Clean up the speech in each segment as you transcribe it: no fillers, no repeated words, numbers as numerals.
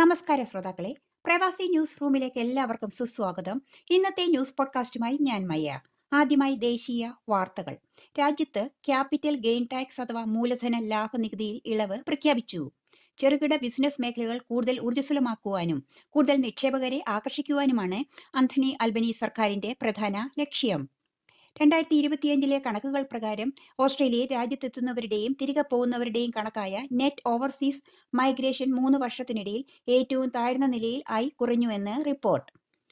നമസ്കാരം ശ്രോതാക്കളെ, പ്രവാസി ന്യൂസ് റൂമിലേക്ക് എല്ലാവർക്കും സുസ്വാഗതം. ഇന്നത്തെ ന്യൂസ് പോഡ്കാസ്റ്റുമായി ഞാൻ മയ്യ. ആദ്യമായി ദേശീയ വാർത്തകൾ. രാജ്യത്ത് ക്യാപിറ്റൽ ഗെയിൻ ടാക്സ് അഥവാ മൂലധന ലാഭ നികുതിയിൽ ഇളവ് പ്രഖ്യാപിച്ചു. ചെറുകിട ബിസിനസ് മേഖലകൾ കൂടുതൽ ഊർജ്ജസ്വലമാക്കുവാനും കൂടുതൽ നിക്ഷേപകരെ ആകർഷിക്കുവാനുമാണ് ആന്റണി അൽബനീസ് സർക്കാരിന്റെ പ്രധാന ലക്ഷ്യം. 2025 കണക്കുകൾ പ്രകാരം ഓസ്ട്രേലിയയിൽ രാജ്യത്തെത്തുന്നവരുടെയും തിരികെ പോകുന്നവരുടെയും കണക്കായ നെറ്റ് ഓവർസീസ് മൈഗ്രേഷൻ 3 വർഷത്തിനിടയിൽ ഏറ്റവും താഴ്ന്ന നിലയിൽ ആയി കുറഞ്ഞുവെന്ന് റിപ്പോർട്ട്.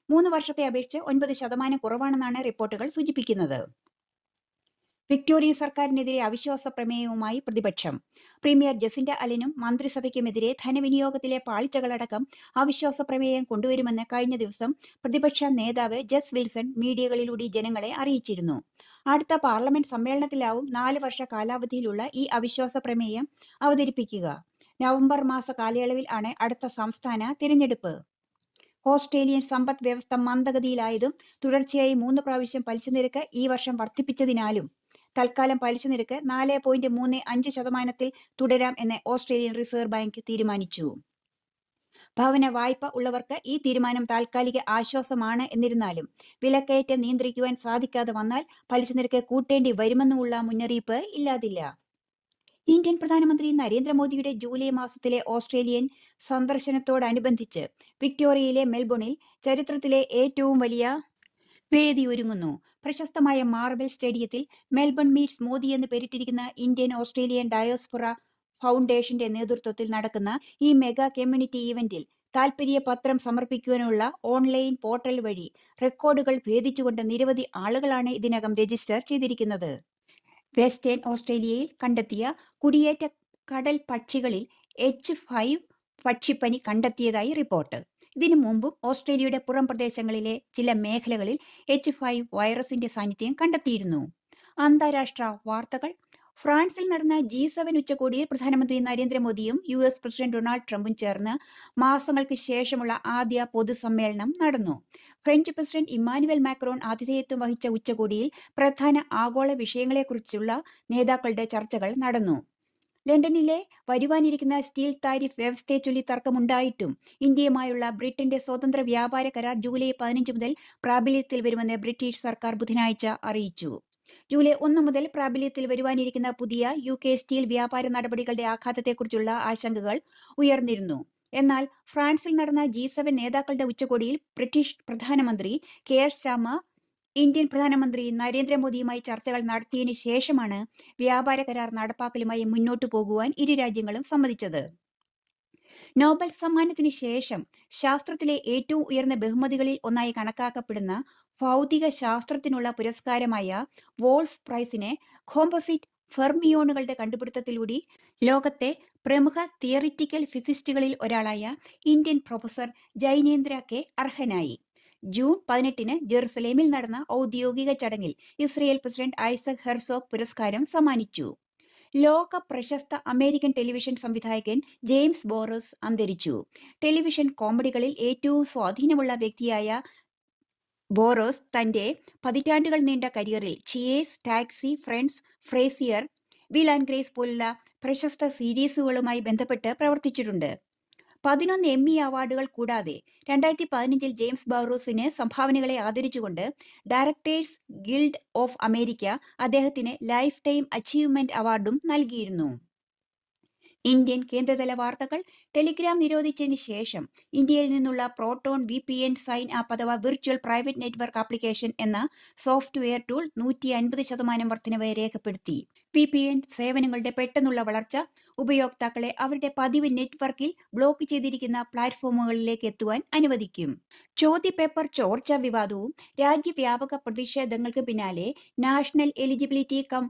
3 വർഷത്തെ അപേക്ഷിച്ച് 9% കുറവാണെന്നാണ് റിപ്പോർട്ടുകൾ സൂചിപ്പിക്കുന്നത്. വിക്ടോറിയൻ സർക്കാരിനെതിരെ അവിശ്വാസ പ്രമേയവുമായി പ്രതിപക്ഷം. പ്രീമിയർ ജസിൻഡ അലനും മന്ത്രിസഭയ്ക്കുമെതിരെ ധനവിനിയോഗത്തിലെ പാളിച്ചകളടക്കം അവിശ്വാസ പ്രമേയം കൊണ്ടുവരുമെന്ന് കഴിഞ്ഞ ദിവസം പ്രതിപക്ഷ നേതാവ് ജസ് വിൽസൺ മീഡിയകളിലൂടെ ജനങ്ങളെ അറിയിച്ചിരുന്നു. അടുത്ത പാർലമെന്റ് സമ്മേളനത്തിലാവും 4 വർഷ കാലാവധിയിലുള്ള ഈ അവിശ്വാസ പ്രമേയം അവതരിപ്പിക്കുക. നവംബർ മാസ കാലയളവിൽ ആണ് അടുത്ത സംസ്ഥാന തിരഞ്ഞെടുപ്പ്. ഓസ്ട്രേലിയൻ സമ്പദ് വ്യവസ്ഥ മന്ദഗതിയിലായതും തുടർച്ചയായി 3 പ്രാവശ്യം പലിശ നിരക്ക് ഈ വർഷം വർദ്ധിപ്പിച്ചതിനാലും തൽക്കാലം പലിശ നിരക്ക് 4.35% തുടരാം എന്ന് ഓസ്ട്രേലിയൻ റിസർവ് ബാങ്ക് തീരുമാനിച്ചു. ഭവന വായ്പ ഉള്ളവർക്ക് ഈ തീരുമാനം താൽക്കാലിക ആശ്വാസമാണ്. എന്നിരുന്നാലും വിലക്കയറ്റം നിയന്ത്രിക്കുവാൻ സാധിക്കാതെ വന്നാൽ പലിശ നിരക്ക് കൂട്ടേണ്ടി വരുമെന്നുമുള്ള മുന്നറിയിപ്പ് ഇല്ലാതില്ല. ഇന്ത്യൻ പ്രധാനമന്ത്രി നരേന്ദ്രമോദിയുടെ ജൂലൈ മാസത്തിലെ ഓസ്ട്രേലിയൻ സന്ദർശനത്തോടനുബന്ധിച്ച് വിക്ടോറിയയിലെ മെൽബണിൽ ചരിത്രത്തിലെ ഏറ്റവും വലിയ വേദി ഒരുങ്ങുന്നു. പ്രശസ്തമായ മാർബിൾ സ്റ്റേഡിയത്തിൽ മെൽബൺ മീറ്റ്സ് മോദി എന്ന് പേരിട്ടിരിക്കുന്ന ഇന്ത്യൻ ഓസ്ട്രേലിയൻ ഡയോസ്പൊറ ഫൗണ്ടേഷന്റെ നേതൃത്വത്തിൽ നടക്കുന്ന ഈ മെഗാ കമ്മ്യൂണിറ്റി ഇവന്റിൽ താൽപര്യപത്രം സമർപ്പിക്കുവാനുള്ള ഓൺലൈൻ പോർട്ടൽ വഴി റെക്കോർഡുകൾ ഭേദിച്ചുകൊണ്ട് നിരവധി ആളുകളാണ് ഇതിനകം രജിസ്റ്റർ ചെയ്തിരിക്കുന്നത്. വെസ്റ്റേൺ ഓസ്ട്രേലിയയിൽ കണ്ടെത്തിയ കുടിയേറ്റ കടൽ പക്ഷികളിൽ H5 പക്ഷിപ്പനി കണ്ടെത്തിയതായി റിപ്പോർട്ട്. ഇതിനു മുമ്പും ഓസ്ട്രേലിയയുടെ പുറം പ്രദേശങ്ങളിലെ ചില മേഖലകളിൽ H5 വൈറസിന്റെ സാന്നിധ്യം കണ്ടെത്തിയിരുന്നു. അന്താരാഷ്ട്ര വാർത്തകൾ. ഫ്രാൻസിൽ നടന്ന G7 ഉച്ചകോടിയിൽ പ്രധാനമന്ത്രി നരേന്ദ്രമോദിയും US പ്രസിഡന്റ് ഡൊണാൾഡ് ട്രംപും ചേർന്ന് മാസങ്ങൾക്ക് ശേഷമുള്ള ആദ്യ പൊതുസമ്മേളനം നടന്നു. ഫ്രഞ്ച് പ്രസിഡന്റ് ഇമ്മാനുവൽ മാക്രോൺ ആതിഥേയത്വം വഹിച്ച ഉച്ചകോടിയിൽ പ്രധാന ആഗോള വിഷയങ്ങളെക്കുറിച്ചുള്ള നേതാക്കളുടെ ചർച്ചകൾ നടന്നു. ലണ്ടനിലെ വരുവാനിരിക്കുന്ന സ്റ്റീൽ താരിഫ് വ്യവസ്ഥയെ ചൊല്ലി തർക്കമുണ്ടായിട്ടും ഇന്ത്യയുമായുള്ള ബ്രിട്ടന്റെ സ്വതന്ത്ര വ്യാപാര കരാർ ജൂലൈ 15 മുതൽ പ്രാബല്യത്തിൽ വരുമെന്ന് ബ്രിട്ടീഷ് സർക്കാർ ബുധനാഴ്ച അറിയിച്ചു. ജൂലൈ 1 മുതൽ പ്രാബല്യത്തിൽ വരുവാനിരിക്കുന്ന പുതിയ UK സ്റ്റീൽ വ്യാപാര നടപടികളുടെ ആഘാതത്തെക്കുറിച്ചുള്ള ആശങ്കകൾ ഉയർന്നിരുന്നു. എന്നാൽ ഫ്രാൻസിൽ നടന്ന G7 നേതാക്കളുടെ ഉച്ചകോടിയിൽ ബ്രിട്ടീഷ് പ്രധാനമന്ത്രി കെയർ സ്റ്റാർമർ ഇന്ത്യൻ പ്രധാനമന്ത്രി നരേന്ദ്രമോദിയുമായി ചർച്ചകൾ നടത്തിയതിനു ശേഷമാണ് വ്യാപാര കരാർ നടപ്പാക്കലുമായി മുന്നോട്ടു പോകുവാൻ ഇരു രാജ്യങ്ങളും സമ്മതിച്ചത്. നോബൽ സമ്മാനത്തിനു ശേഷം ശാസ്ത്രത്തിലെ ഏറ്റവും ഉയർന്ന ബഹുമതികളിൽ ഒന്നായി കണക്കാക്കപ്പെടുന്ന ഭൗതിക ശാസ്ത്രത്തിനുള്ള പുരസ്കാരമായ വോൾഫ് പ്രൈസിന് കോമ്പോസിറ്റ് ഫെർമിയോണുകളുടെ കണ്ടുപിടുത്തത്തിലൂടെ ലോകത്തെ പ്രമുഖ തിയറിറ്റിക്കൽ ഫിസിസ്റ്റുകളിൽ ഒരാളായ ഇന്ത്യൻ പ്രൊഫസർ ജൈനേന്ദ്ര കെ അർഹനായി. ജൂൺ 18 ജെറുസലേമിൽ നടന്ന ഔദ്യോഗിക ചടങ്ങിൽ ഇസ്രയേൽ പ്രസിഡന്റ് ഐസക് ഹെർസോഗ് പുരസ്കാരം സമ്മാനിച്ചു. ലോക പ്രശസ്ത അമേരിക്കൻ ടെലിവിഷൻ സംവിധായകൻ ജെയിംസ് ബോറോസ് അന്തരിച്ചു. ടെലിവിഷൻ കോമഡികളിൽ ഏറ്റവും സ്വാധീനമുള്ള വ്യക്തിയായ ബോറോസ് തന്റെ പതിറ്റാണ്ടുകൾ നീണ്ട കരിയറിൽ cheers, taxi, friends, Frasier, will and grace പോലുള്ള പ്രശസ്ത സീരീസുകളുമായി ബന്ധപ്പെട്ട് പ്രവർത്തിച്ചിട്ടുണ്ട്. 11 എമ്മി അവാർഡുകൾ കൂടാതെ 2015 ജെയിംസ് ബോറോസിന് സംഭാവനകളെ ആദരിച്ചുകൊണ്ട് ഡയറക്ടേഴ്സ് ഗിൽഡ് ഓഫ് അമേരിക്ക അദ്ദേഹത്തിന് ലൈഫ് ടൈം അച്ചീവ്മെന്റ് അവാർഡും നൽകിയിരുന്നു. ഇന്ത്യൻ കേന്ദ്രതല വാർത്തകൾ. ടെലിഗ്രാം നിരോധിച്ചതിന് ശേഷം ഇന്ത്യയിൽ നിന്നുള്ള പ്രോട്ടോൺ VPN സൈൻ ആപ്പ് അഥവാ വിർച്വൽ പ്രൈവറ്റ് നെറ്റ്വർക്ക് ആപ്ലിക്കേഷൻ എന്ന സോഫ്റ്റ്വെയർ ടൂൾ 150% വർധനവ് രേഖപ്പെടുത്തി. VPN സേവനങ്ങളുടെ പെട്ടെന്നുള്ള വളർച്ച ഉപയോക്താക്കളെ അവരുടെ പതിവ് നെറ്റ്വർക്കിൽ ബ്ലോക്ക് ചെയ്തിരിക്കുന്ന പ്ലാറ്റ്ഫോമുകളിലേക്ക് എത്തുവാൻ അനുവദിക്കും. ചോദ്യപേപ്പർ ചോർച്ച വിവാദവും രാജ്യവ്യാപക പ്രതിഷേധങ്ങൾക്ക് പിന്നാലെ national eligibility come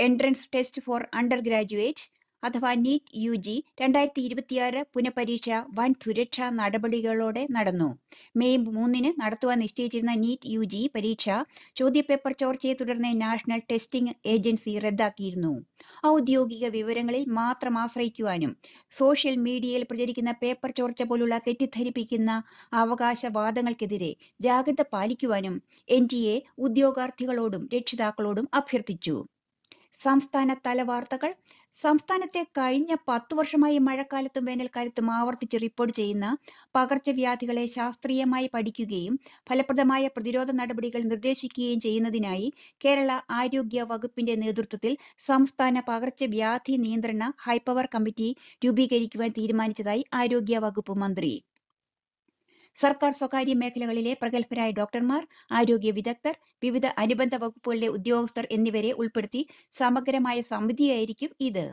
entrance test for under graduate അഥവാ നീറ്റ് UG 2026 പുനഃപരീക്ഷ വൻ സുരക്ഷാ നടപടികളോടെ നടന്നു. മെയ് 3 നടത്തുവാൻ നിശ്ചയിച്ചിരുന്ന നീറ്റ് UG പരീക്ഷ ചോദ്യപേപ്പർ ചോർച്ചയെ തുടർന്ന് നാഷണൽ ടെസ്റ്റിംഗ് ഏജൻസി റദ്ദാക്കിയിരുന്നു. ഔദ്യോഗിക വിവരങ്ങളിൽ മാത്രം ആശ്രയിക്കുവാനും സോഷ്യൽ മീഡിയയിൽ പ്രചരിക്കുന്ന പേപ്പർ ചോർച്ച പോലുള്ള തെറ്റിദ്ധരിപ്പിക്കുന്ന അവകാശവാദങ്ങൾക്കെതിരെ ജാഗ്രത പാലിക്കുവാനും NTA ഉദ്യോഗാർത്ഥികളോടും രക്ഷിതാക്കളോടും അഭ്യർത്ഥിച്ചു. സംസ്ഥാന തല വാർത്തകൾ. സംസ്ഥാനത്തെ കഴിഞ്ഞ 10 വർഷമായി മഴക്കാലത്തും വേനൽക്കാലത്തും ആവർത്തിച്ച് റിപ്പോർട്ട് ചെയ്യുന്ന പകർച്ചവ്യാധികളെ ശാസ്ത്രീയമായി പഠിക്കുകയും ഫലപ്രദമായ പ്രതിരോധ നടപടികൾ നിർദ്ദേശിക്കുകയും ചെയ്യുന്നതിനായി കേരള ആരോഗ്യ വകുപ്പിന്റെ നേതൃത്വത്തിൽ സംസ്ഥാന പകർച്ചവ്യാധി നിയന്ത്രണ ഹൈപ്പവർ കമ്മിറ്റി രൂപീകരിക്കുവാൻ തീരുമാനിച്ചതായി ആരോഗ്യ വകുപ്പ് മന്ത്രി. സർക്കാർ സ്വകാര്യ മേഖലകളിലെ പ്രഗത്ഭരായ ഡോക്ടർമാർ, ആരോഗ്യ വിദഗ്ധർ, വിവിധ അനുബന്ധ വകുപ്പുകളിലെ ഉദ്യോഗസ്ഥർ എന്നിവരെ ഉൾപ്പെടുത്തി സമഗ്രമായ സമിതിയായിരിക്കും ഇത്.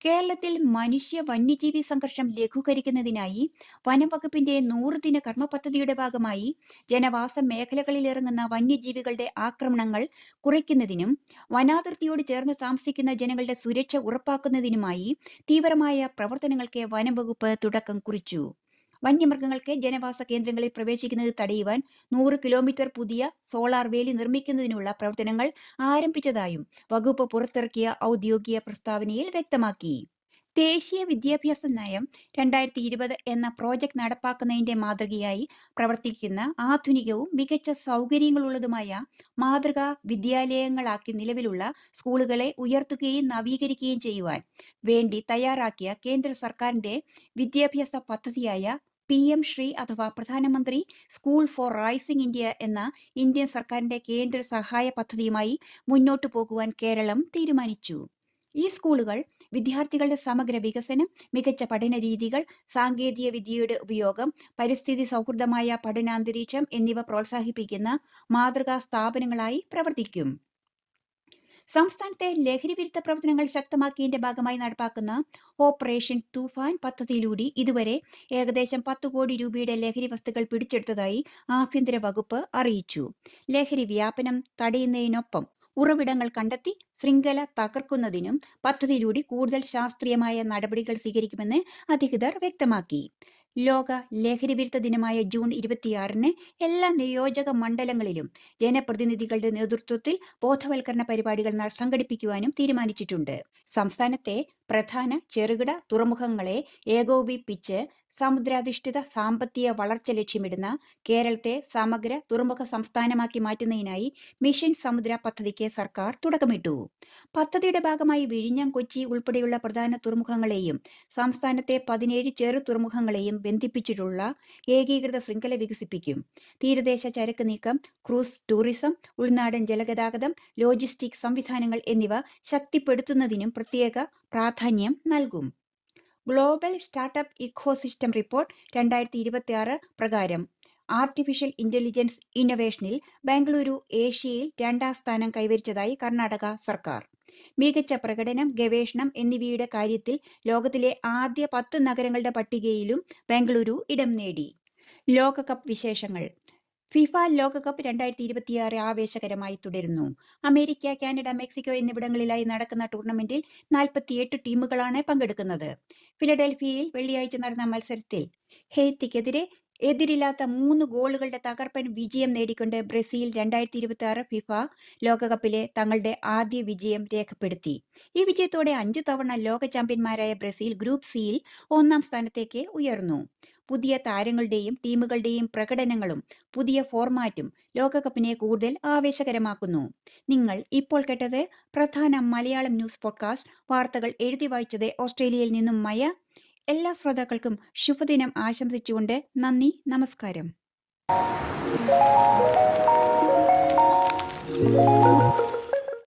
കേരളത്തിൽ മനുഷ്യ വന്യജീവി സംഘർഷം ലഘൂകരിക്കുന്നതിനായി വനംവകുപ്പിന്റെ 100 ദിന കർമ്മ പദ്ധതിയുടെ ഭാഗമായി ജനവാസ മേഖലകളിൽ ഇറങ്ങുന്ന വന്യജീവികളുടെ ആക്രമണങ്ങൾ കുറയ്ക്കുന്നതിനും വനാതിർത്തിയോട് ചേർന്ന് താമസിക്കുന്ന ജനങ്ങളുടെ സുരക്ഷ ഉറപ്പാക്കുന്നതിനുമായി തീവ്രമായ പ്രവർത്തനങ്ങൾക്ക് വനംവകുപ്പ് തുടക്കം കുറിച്ചു. വന്യമൃഗങ്ങൾക്ക് ജനവാസ കേന്ദ്രങ്ങളിൽ പ്രവേശിക്കുന്നത് തടയുവാൻ 100 കിലോമീറ്റർ പുതിയ സോളാർ വേലി നിർമ്മിക്കുന്നതിനുള്ള പ്രവർത്തനങ്ങൾ ആരംഭിച്ചതായും വകുപ്പ് പുറത്തിറക്കിയ ഔദ്യോഗിക പ്രസ്താവനയിൽ വ്യക്തമാക്കി. ദേശീയ വിദ്യാഭ്യാസ നയം 2020 എന്ന പ്രോജക്ട് നടപ്പാക്കുന്നതിന്റെ മാതൃകയായി പ്രവർത്തിക്കുന്ന ആധുനികവും മികച്ച സൗകര്യങ്ങളുള്ളതുമായ മാതൃകാ വിദ്യാലയങ്ങളാക്കി നിലവിലുള്ള സ്കൂളുകളെ ഉയർത്തുകയും നവീകരിക്കുകയും ചെയ്യുവാൻ വേണ്ടി തയ്യാറാക്കിയ കേന്ദ്ര സർക്കാരിന്റെ വിദ്യാഭ്യാസ പദ്ധതിയായ PM ശ്രീ അഥവാ പ്രധാനമന്ത്രി സ്കൂൾ ഫോർ റൈസിംഗ് ഇന്ത്യ എന്ന ഇന്ത്യൻ സർക്കാരിന്റെ കേന്ദ്ര സഹായ പദ്ധതിയുമായി മുന്നോട്ടു പോകുവാൻ കേരളം തീരുമാനിച്ചു. ഈ സ്കൂളുകൾ വിദ്യാർത്ഥികളുടെ സമഗ്ര വികസനം, മികച്ച പഠന രീതികൾ, സാങ്കേതിക വിദ്യയുടെ ഉപയോഗം, പരിസ്ഥിതി സൗഹൃദമായ പഠനാന്തരീക്ഷം എന്നിവ പ്രോത്സാഹിപ്പിക്കുന്ന മാതൃകാ സ്ഥാപനങ്ങളായി പ്രവർത്തിക്കും. സംസ്ഥാനത്തെ ലഹരി വിരുദ്ധ പ്രവർത്തനങ്ങൾ ശക്തമാക്കിയതിന്റെ ഭാഗമായി നടപ്പാക്കുന്ന ഓപ്പറേഷൻ തൂഫാൻ പദ്ധതിയിലൂടെ ഇതുവരെ ഏകദേശം 10 കോടി രൂപയുടെ ലഹരി വസ്തുക്കൾ പിടിച്ചെടുത്തതായി ആഭ്യന്തര വകുപ്പ് അറിയിച്ചു. ലഹരി വ്യാപനം തടയുന്നതിനൊപ്പം ഉറവിടങ്ങൾ കണ്ടെത്തി ശൃംഖല തകർക്കുന്നതിനും പദ്ധതിയിലൂടെ കൂടുതൽ ശാസ്ത്രീയമായ നടപടികൾ സ്വീകരിക്കുമെന്ന് അധികൃതർ വ്യക്തമാക്കി. ലോക ലഹരി വിരുദ്ധ ദിനമായ ജൂൺ 26-ന് എല്ലാ നിയോജക മണ്ഡലങ്ങളിലും ജനപ്രതിനിധികളുടെ നേതൃത്വത്തിൽ ബോധവൽക്കരണ പരിപാടികൾ സംഘടിപ്പിക്കുവാനും തീരുമാനിച്ചിട്ടുണ്ട്. സംസ്ഥാനത്തെ പ്രധാന ചെറുകിട തുറമുഖങ്ങളെ ഏകോപിപ്പിച്ച് സമുദ്രാധിഷ്ഠിത സാമ്പത്തിക വളർച്ച ലക്ഷ്യമിടുന്ന കേരളത്തെ സമഗ്ര തുറമുഖ സംസ്ഥാനമാക്കി മാറ്റുന്നതിനായി മിഷൻ സമുദ്ര പദ്ധതിക്ക് സർക്കാർ തുടക്കമിട്ടു. പദ്ധതിയുടെ ഭാഗമായി വിഴിഞ്ഞം, കൊച്ചി ഉൾപ്പെടെയുള്ള പ്രധാന തുറമുഖങ്ങളെയും സംസ്ഥാനത്തെ 17 ചെറു തുറമുഖങ്ങളെയും ബന്ധിപ്പിച്ചിട്ടുള്ള ഏകീകൃത ശൃംഖല വികസിപ്പിക്കും. തീരദേശ ചരക്ക് നീക്കം, ക്രൂസ് ടൂറിസം, ഉൾനാടൻ ജലഗതാഗതം, ലോജിസ്റ്റിക് സംവിധാനങ്ങൾ എന്നിവ ശക്തിപ്പെടുത്തുന്നതിനും പ്രത്യേക പ്രാധാന്യം നൽകും. ഗ്ലോബൽ സ്റ്റാർട്ടപ്പ് ഇക്കോസിസ്റ്റം റിപ്പോർട്ട് 2026 പ്രകാരം ആർട്ടിഫിഷ്യൽ ഇന്റലിജൻസ് ഇന്നൊവേഷനിൽ ബംഗളൂരു ഏഷ്യയിൽ 2ാം സ്ഥാനം കൈവരിച്ചതായി കർണാടക സർക്കാർ. മികച്ച പ്രകടനം, ഗവേഷണം എന്നിവയുടെ കാര്യത്തിൽ ലോകത്തിലെ ആദ്യ 10 നഗരങ്ങളുടെ പട്ടികയിലും ബംഗളൂരു ഇടം നേടി. ലോകകപ്പ് വിശേഷങ്ങൾ. ഫിഫ ലോകകപ്പ് 2026 ആവേശകരമായി തുടരുന്നു. അമേരിക്ക, കാനഡ, മെക്സിക്കോ എന്നിവിടങ്ങളിലായി നടക്കുന്ന ടൂർണമെന്റിൽ 48 ടീമുകളാണ് പങ്കെടുക്കുന്നത്. ഫിലഡൽഫിയയിൽ വെള്ളിയാഴ്ച നടന്ന മത്സരത്തിൽ ഹെയ്ത്തിക്കെതിരെ എതിരില്ലാത്ത 3 ഗോളുകളുടെ തകർപ്പൻ വിജയം നേടിക്കൊണ്ട് ബ്രസീൽ 2026 ഫിഫ ലോകകപ്പിലെ തങ്ങളുടെ ആദ്യ വിജയം രേഖപ്പെടുത്തി. ഈ വിജയത്തോടെ 5 തവണ ലോക ചാമ്പ്യന്മാരായ ബ്രസീൽ ഗ്രൂപ്പ് സിയിൽ 1ാം സ്ഥാനത്തേക്ക് ഉയർന്നു. പുതിയ താരങ്ങളുടെയും ടീമുകളുടെയും പ്രകടനങ്ങളും പുതിയ ഫോർമാറ്റും ലോകകപ്പിനെ കൂടുതൽ ആവേശകരമാക്കുന്നു. നിങ്ങൾ ഇപ്പോൾ കേട്ടത് പ്രധാന മലയാളം ന്യൂസ് പോഡ്കാസ്റ്റ്. വാർത്തകൾ എഴുതി വായിച്ചത് ഓസ്ട്രേലിയയിൽ നിന്നും മയ. എല്ലാ ശ്രോതാക്കൾക്കും ശുഭദിനം ആശംസിച്ചുകൊണ്ട് നന്ദി, നമസ്കാരം.